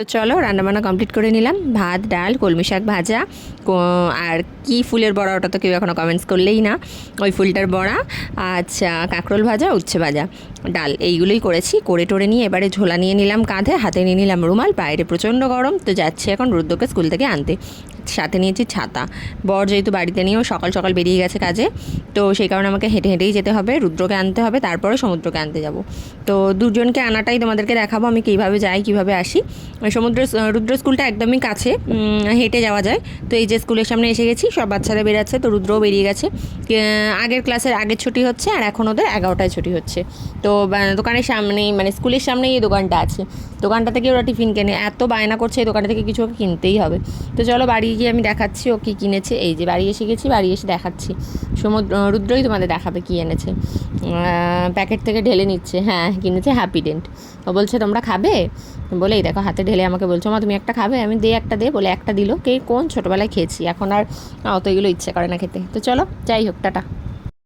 তো চলো রান্নাবান্না কমপ্লিট করে নিলাম। ভাত, ডাল, কলমি শাক ভাজা, আর কি ফুলের বড়া ওটা তো কেউ এখনও কমেন্টস করলেই না, ওই ফুলটার বড়া, আচ্ছা কাঁকরোল ভাজা, উচ্ছে ভাজা, ডাল, এইগুলোই করেছি। করে টোরে নিয়ে এবারে ঝোলা নিয়ে নিলাম কাঁধে, হাতে নিয়ে নিলাম রুমাল। বাইরে প্রচণ্ড গরম, তো যাচ্ছি এখন রুদ্রকে স্কুল থেকে আনতে। সাথে নিয়েছি ছাতা। বর যেহেতু বাড়িতে নিয়েও সকাল সকাল বেরিয়ে গেছে কাজে, তো সেই কারণে আমাকে হেঁটে হেঁটেই যেতে হবে। রুদ্রকে আনতে হবে, তারপরে সমুদ্রকে আনতে যাব। তো দুজনকে আনাটাই তোমাদেরকে দেখাবো আমি কীভাবে যাই কীভাবে আসি। রুদ্র স্কুলটা একদমই কাছে, হেঁটে যাওয়া যায়। তো এই যে স্কুলের সামনে এসে গেছি, সব বাচ্চারা বেরাচ্ছে, তো রুদ্রও বেরিয়ে গেছে। আগের ক্লাসের আগের ছুটি হচ্ছে, আর এখন ওদের 11টায় ছুটি হচ্ছে। তো দোকানের সামনেই, মানে স্কুলের সামনেই এই দোকানটা আছে। দোকানটা থেকে ওরা টিফিন কেনে, এত বায়না করছে এই দোকানটা থেকে কিছু ওকে কিনতেই হবে। তো চলো বাড়ি গিয়ে আমি দেখাচ্ছি ও কী কিনেছে। এই যে বাড়ি এসে গেছি, বাড়ি এসে দেখাচ্ছি। রুদ্রই তোমাদের দেখাবে কী এনেছে। প্যাকেট থেকে ঢেলে নিচ্ছে, হ্যাঁ কিনেছে হ্যাপিডেন্ট। ও বলছে তোমরা খাবে বলে, এই দেখো হাতে ঢেলে আমাকে বলছো মা তুমি একটা খাবে, আমি একটা দে বলে একটা দিল। কোন ছোটোবেলায় খেয়েছি, এখন আর অত এগুলো ইচ্ছে করে না খেতে। তো চলো যাই হোক, টাটা।